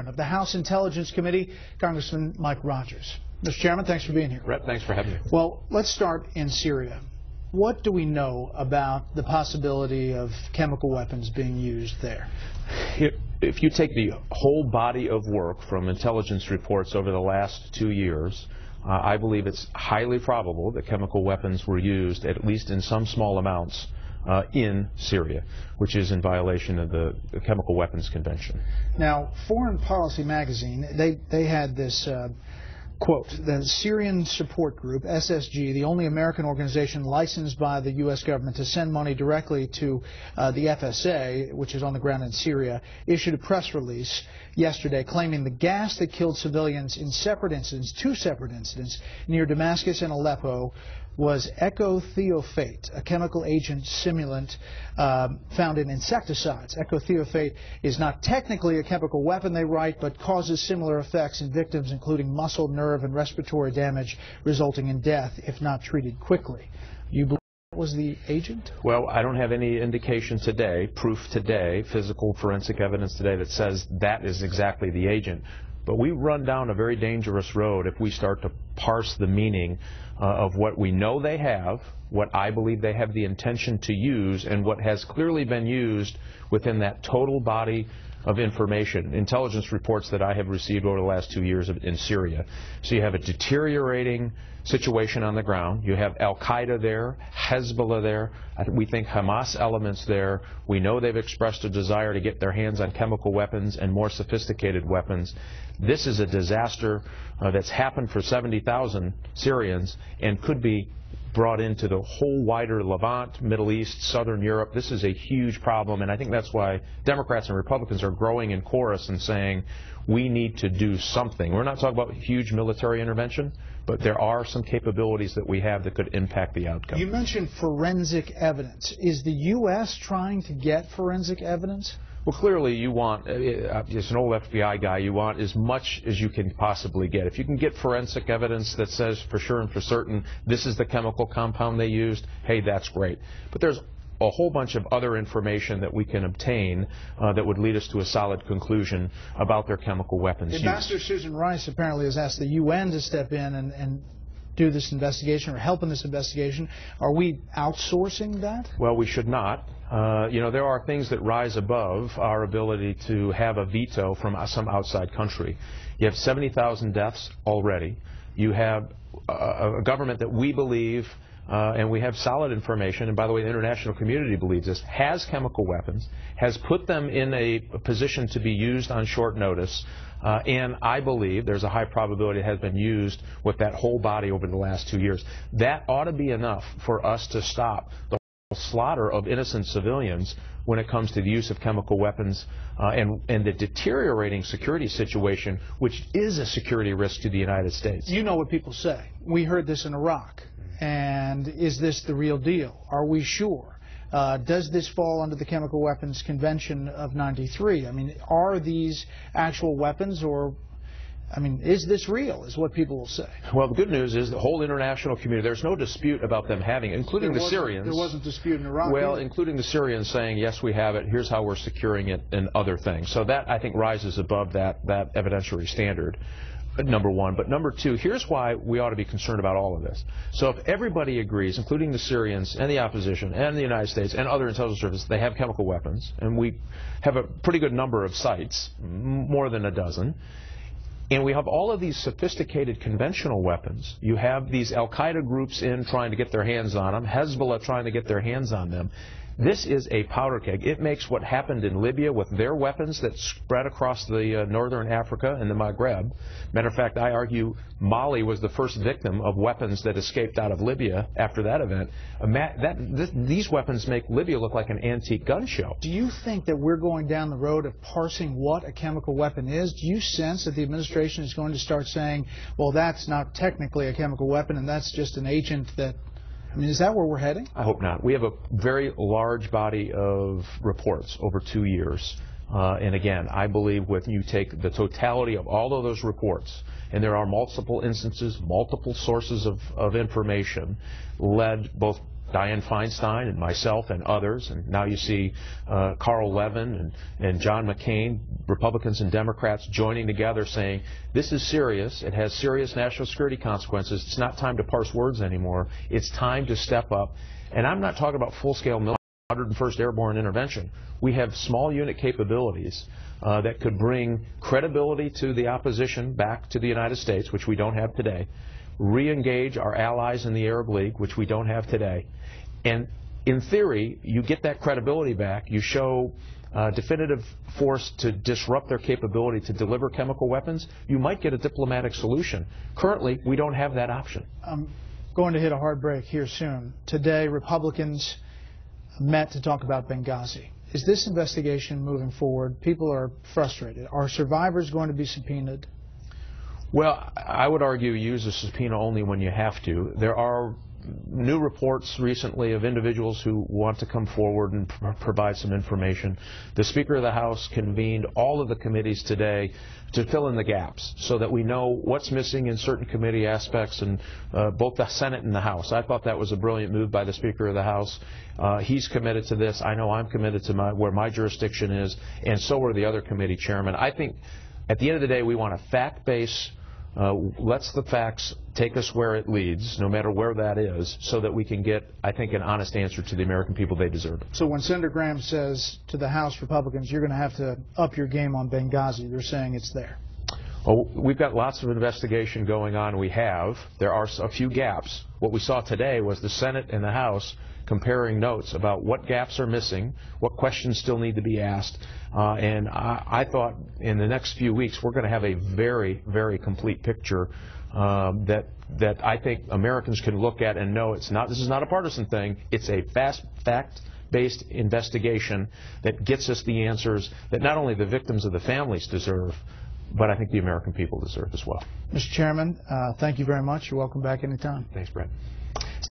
Chairman of the House Intelligence Committee, Congressman Mike Rogers. Mr. Chairman, thanks for being here. Bret, thanks for having me. Well, let's start in Syria. What do we know about the possibility of chemical weapons being used there? If you take the whole body of work from intelligence reports over the last 2 years, I believe it's highly probable that chemical weapons were used, at least in some small amounts, in Syria, which is in violation of the Chemical Weapons Convention. Now, Foreign Policy magazine, they had this quote, the Syrian Support Group, SSG, the only American organization licensed by the U.S. government to send money directly to the FSA, which is on the ground in Syria, issued a press release yesterday claiming the gas that killed civilians in two separate incidents near Damascus and Aleppo was ecothiophate, a chemical agent simulant found in insecticides. Ecothiophate is not technically a chemical weapon, they write, but causes similar effects in victims, including muscle, nerve, and respiratory damage, resulting in death if not treated quickly. You believe that was the agent? Well, I don't have any indication today, proof today, physical forensic evidence today that says that is exactly the agent. But we run down a very dangerous road if we start to parse the meaning of what we know they have, what I believe they have the intention to use, and what has clearly been used within that total body of information, intelligence reports that I have received over the last 2 years in Syria. So you have a deteriorating situation on the ground. You have Al-Qaeda there, Hezbollah there. We think Hamas elements there. We know they've expressed a desire to get their hands on chemical weapons and more sophisticated weapons. This is a disaster that's happened for 70,000 Syrians and could be brought into the whole wider Levant, Middle East, Southern Europe. This is a huge problem, and I think that's why Democrats and Republicans are growing in chorus and saying we need to do something. We're not talking about huge military intervention, but there are some capabilities that we have that could impact the outcome. You mentioned forensic evidence. Is the U.S. trying to get forensic evidence? Well, clearly you want, as an old FBI guy, you want as much as you can possibly get. If you can get forensic evidence that says for sure and for certain this is the chemical compound they used, hey, that's great. But there's a whole bunch of other information that we can obtain that would lead us to a solid conclusion about their chemical weapons use. Ambassador Susan Rice apparently has asked the UN to step in and do this investigation or help in this investigation. Are we outsourcing that? Well, we should not. You know, there are things that rise above our ability to have a veto from some outside country. You have 70,000 deaths already. You have a government that we believe, and we have solid information, and by the way, the international community believes this, has chemical weapons, has put them in a position to be used on short notice, and I believe there's a high probability it has been used with that whole body over the last 2 years. That ought to be enough for us to stop the slaughter of innocent civilians when it comes to the use of chemical weapons and the deteriorating security situation, which is a security risk to the United States. You know what people say. We heard this in Iraq. And is this the real deal? Are we sure? Does this fall under the Chemical Weapons Convention of '93? I mean, are these actual weapons, or, I mean, is this real, is what people will say. Well, the good news is the whole international community, there's no dispute about them having, including the Syrians. There wasn't dispute in Iraq. Well, either. Including the Syrians saying, yes, we have it, here's how we're securing it, and other things. So that, I think, rises above that evidentiary standard. Number one. But number two, here's why we ought to be concerned about all of this. So if everybody agrees, including the Syrians and the opposition and the United States and other intelligence services, they have chemical weapons, and we have a pretty good number of sites, more than a dozen, and we have all of these sophisticated conventional weapons. You have these Al-Qaeda groups in trying to get their hands on them, Hezbollah trying to get their hands on them. This is a powder keg. It makes what happened in Libya with their weapons that spread across the northern Africa and the Maghreb. Matter of fact, I argue Mali was the first victim of weapons that escaped out of Libya after that event. These weapons make Libya look like an antique gun show. Do you think that we're going down the road of parsing what a chemical weapon is? Do you sense that the administration is going to start saying, well, that's not technically a chemical weapon and that's just an agent that... I mean, is that where we're heading? I hope not. We have a very large body of reports over 2 years. And again, I believe when you take the totality of all of those reports, and there are multiple instances, multiple sources of information, led both Dianne Feinstein and myself and others, and now you see Carl Levin and John McCain, Republicans and Democrats joining together saying, this is serious, it has serious national security consequences, it's not time to parse words anymore, it's time to step up. And I'm not talking about full-scale military 101st Airborne intervention. We have small unit capabilities that could bring credibility to the opposition back to the United States, which we don't have today, re-engage our allies in the Arab League, which we don't have today. And in theory, you get that credibility back, you show definitive force to disrupt their capability to deliver chemical weapons, you might get a diplomatic solution. Currently, we don't have that option. I'm going to hit a hard break here soon. Today, Republicans met to talk about Benghazi. Is this investigation moving forward? People are frustrated. Are survivors going to be subpoenaed? Well, I would argue use a subpoena only when you have to. There are new reports recently of individuals who want to come forward and provide some information. The Speaker of the House convened all of the committees today to fill in the gaps so that we know what's missing in certain committee aspects in both the Senate and the House. I thought that was a brilliant move by the Speaker of the House. He's committed to this. I know I'm committed to where my jurisdiction is, and so are the other committee chairmen. I think at the end of the day we want a fact-based lets the facts take us where it leads, no matter where that is, so that we can get, I think, an honest answer to the American people. They deserve it. So when Senator Graham says to the House Republicans, you're going to have to up your game on Benghazi, they're saying it's there. Oh, we've got lots of investigation going on. We have. There are a few gaps. What we saw today was the Senate and the House comparing notes about what gaps are missing, what questions still need to be asked, and I thought in the next few weeks we're going to have a very, very complete picture that I think Americans can look at and know this is not a partisan thing. It's a fact-based investigation that gets us the answers that not only the victims of the families deserve, but I think the American people deserve as well. Mr. Chairman, thank you very much. You're welcome back anytime. Thanks, Brett.